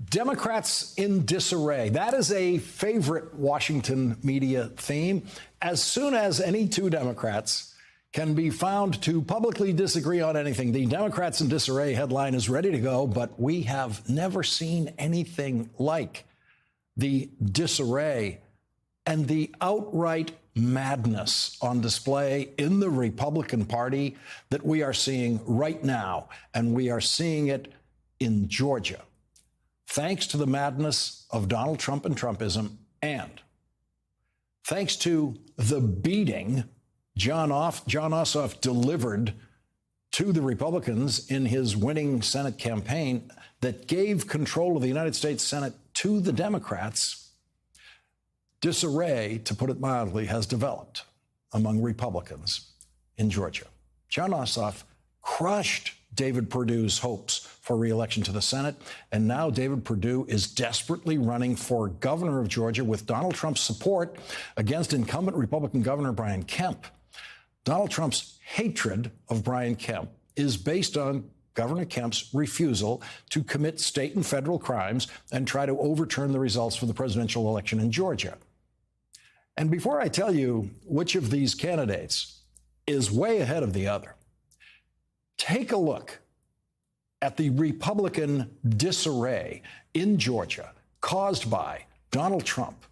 Democrats in disarray. That is a favorite Washington media theme. As soon as any two Democrats can be found to publicly disagree on anything, the Democrats in disarray headline is ready to go, but we have never seen anything like the disarray and the outright madness on display in the Republican Party that we are seeing right now. And we are seeing it in Georgia, thanks to the madness of Donald Trump and Trumpism, and thanks to the beating Jon Ossoff delivered to the Republicans in his winning Senate campaign that gave control of the United States Senate to the Democrats. Disarray, to put it mildly, has developed among Republicans in Georgia. Jon Ossoff crushed David Perdue's hopes for re-election to the Senate, and now David Perdue is desperately running for governor of Georgia with Donald Trump's support against incumbent Republican Governor Brian Kemp. Donald Trump's hatred of Brian Kemp is based on Governor Kemp's refusal to commit state and federal crimes and try to overturn the results for the presidential election in Georgia. And before I tell you which of these candidates is way ahead of the other, take a look at the Republican disarray in Georgia caused by Donald Trump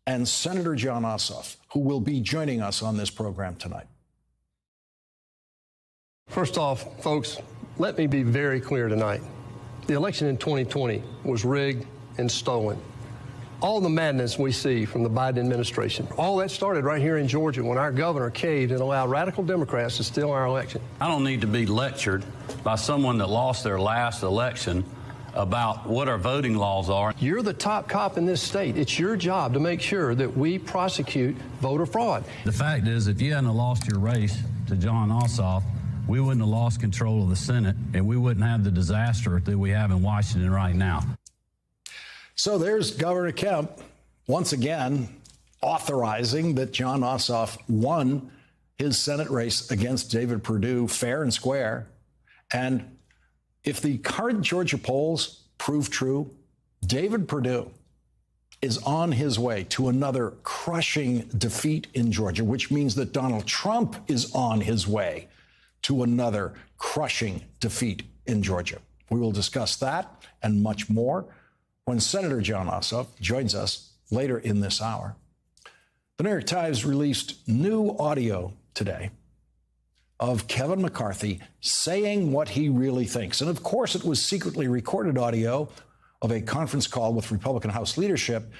and Senator Jon Ossoff, who will be joining us on this program tonight. First off, folks, let me be very clear tonight. The election in 2020 was rigged and stolen. All the madness we see from the Biden administration, all that started right here in Georgia when our governor caved and allowed radical Democrats to steal our election. I don't need to be lectured by someone that lost their last election about what our voting laws are. You're the top cop in this state. It's your job to make sure that we prosecute voter fraud. The fact is, if you hadn't lost your race to Jon Ossoff, we wouldn't have lost control of the Senate, and we wouldn't have the disaster that we have in Washington right now. So there's Governor Kemp once again authorizing that Jon Ossoff won his Senate race against David Perdue fair and square. And if the current Georgia polls prove true, David Perdue is on his way to another crushing defeat in Georgia, which means that Donald Trump is on his way to another crushing defeat in Georgia. We will discuss that and much more when Senator Jon Ossoff joins us later in this hour. The New York Times released new audio today of Kevin McCarthy saying what he really thinks. And of course, it was secretly recorded audio of a conference call with Republican House leadership,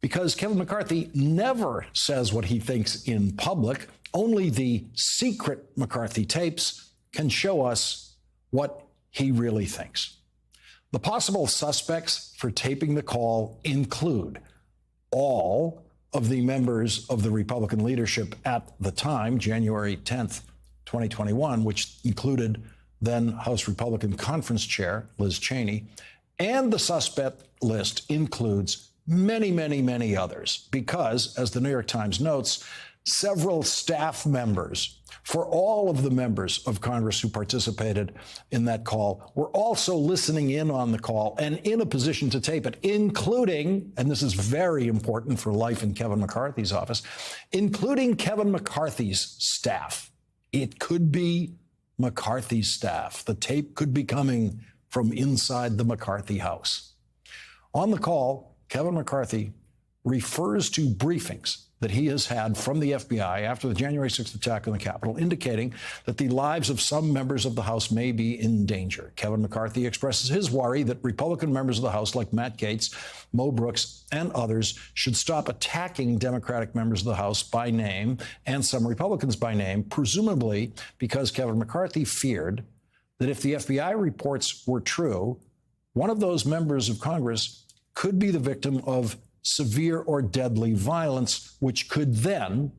because Kevin McCarthy never says what he thinks in public. Only the secret McCarthy tapes can show us what he really thinks. The possible suspects for taping the call include all of the members of the Republican leadership at the time, January 10th, 2021, which included then House Republican Conference Chair Liz Cheney. And the suspect list includes many, many, many others, because, as the New York Times notes, several staff members for all of the members of Congress who participated in that call were also listening in on the call and in a position to tape it, including, and this is very important for life in Kevin McCarthy's office, including Kevin McCarthy's staff. It could be McCarthy's staff. The tape could be coming from inside the McCarthy house. On the call, Kevin McCarthy refers to briefings that he has had from the FBI after the January 6th attack on the Capitol, indicating that the lives of some members of the House may be in danger. Kevin McCarthy expresses his worry that Republican members of the House, like Matt Gaetz, Mo Brooks, and others, should stop attacking Democratic members of the House by name and some Republicans by name, presumably because Kevin McCarthy feared that if the FBI reports were true, one of those members of Congress could be the victim of severe or deadly violence, which could then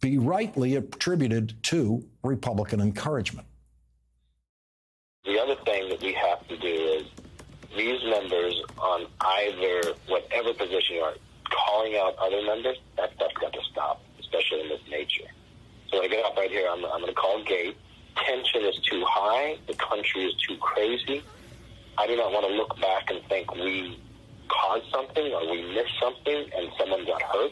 be rightly attributed to Republican encouragement. The other thing that we have to do is these members on either whatever position you are, calling out other members, that stuff's got to stop, especially in this nature. So when I get up right here, I'm going to call Gaetz. Tension is too high. The country is too crazy. I do not want to look back and think we caused something or we missed something and someone got hurt.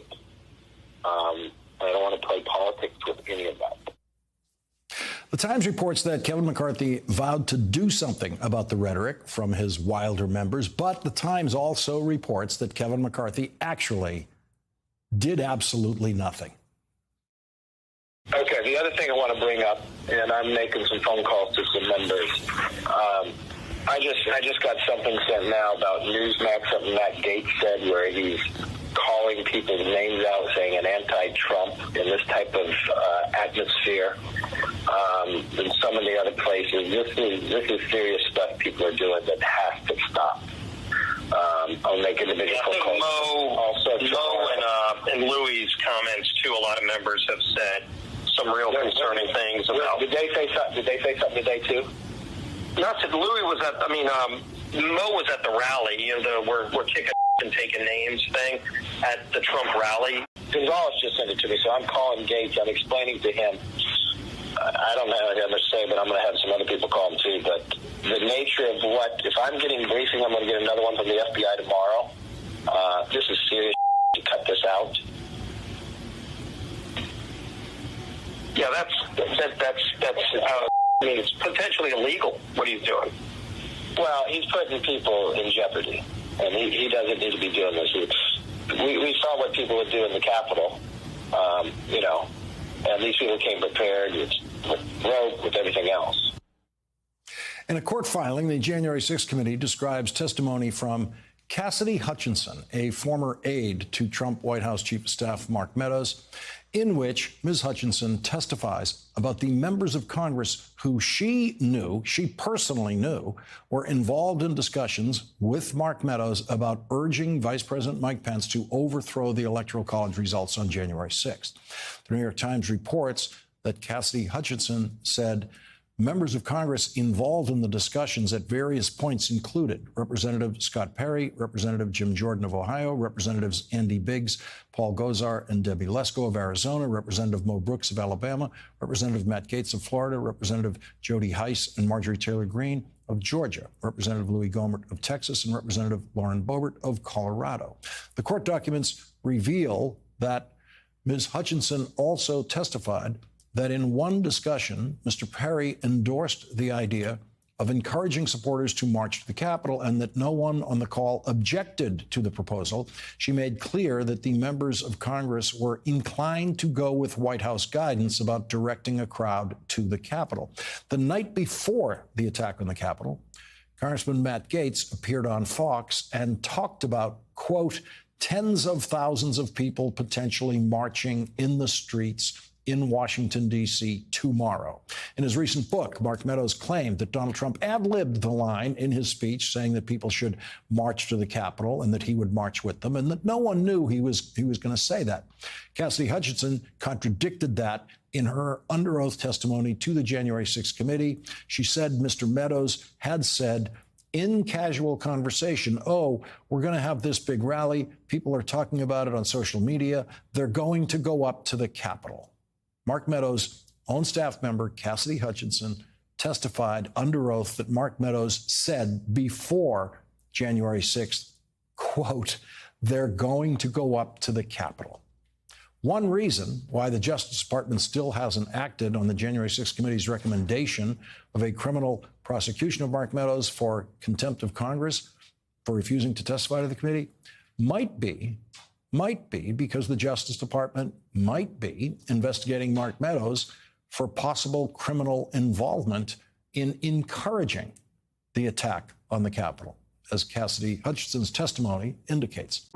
I don't want to play politics with any of that. The Times reports that Kevin McCarthy vowed to do something about the rhetoric from his Wilder members, but the Times also reports that Kevin McCarthy actually did absolutely nothing. Okay, the other thing I want to bring up, and I'm making some phone calls to some members. I just got something sent now about Newsmax, something Matt Gaetz said, where he's calling people's names out, saying an anti-Trump in this type of atmosphere. And some of the other places, this is serious stuff people are doing that has to stop. I'll make individual phone calls. Mo and Louis' comments too. A lot of members have said some real concerning things about. Did they say something today too? Not that Louis was at. Mo was at the rally. You know, we're kicking and taking names thing at the Trump rally. Gonzalez just sent it to me, so I'm calling Gaetz. I'm explaining to him. I don't know what I have to say, but I'm going to have some other people call him too. But the nature of if I'm getting briefing, I'm going to get another one from the FBI tomorrow. This is serious to cut this out. Yeah, that's. I mean, it's potentially illegal what he's doing. Well, he's putting people in jeopardy, and he doesn't need to be doing this. We saw what people would do in the Capitol, and these people came prepared with rope, with everything else. In a court filing, the January 6th committee describes testimony from Cassidy Hutchinson, a former aide to Trump White House Chief of Staff Mark Meadows, in which Ms. Hutchinson testifies about the members of Congress who she personally knew, were involved in discussions with Mark Meadows about urging Vice President Mike Pence to overthrow the Electoral College results on January 6th. The New York Times reports that Cassidy Hutchinson said members of Congress involved in the discussions at various points included Representative Scott Perry, Representative Jim Jordan of Ohio, Representatives Andy Biggs, Paul Gosar, and Debbie Lesko of Arizona, Representative Mo Brooks of Alabama, Representative Matt Gaetz of Florida, Representative Jody Heiss and Marjorie Taylor Greene of Georgia, Representative Louis Gohmert of Texas, and Representative Lauren Boebert of Colorado. The court documents reveal that Ms. Hutchinson also testified that in one discussion, Mr. Perry endorsed the idea of encouraging supporters to march to the Capitol and that no one on the call objected to the proposal. She made clear that the members of Congress were inclined to go with White House guidance about directing a crowd to the Capitol. The night before the attack on the Capitol, Congressman Matt Gaetz appeared on Fox and talked about, quote, tens of thousands of people potentially marching in the streets in Washington, D.C. tomorrow. In his recent book, Mark Meadows claimed that Donald Trump ad-libbed the line in his speech saying that people should march to the Capitol and that he would march with them, and that no one knew he was going to say that. Cassidy Hutchinson contradicted that in her under oath testimony to the January 6th committee. She said Mr. Meadows had said in casual conversation, oh, we're going to have this big rally. People are talking about it on social media. They're going to go up to the Capitol. Mark Meadows' own staff member, Cassidy Hutchinson, testified under oath that Mark Meadows said before January 6th, quote, they're going to go up to the Capitol. One reason why the Justice Department still hasn't acted on the January 6th committee's recommendation of a criminal prosecution of Mark Meadows for contempt of Congress for refusing to testify to the committee might be because the Justice Department might be investigating Mark Meadows for possible criminal involvement in encouraging the attack on the Capitol, as Cassidy Hutchinson's testimony indicates.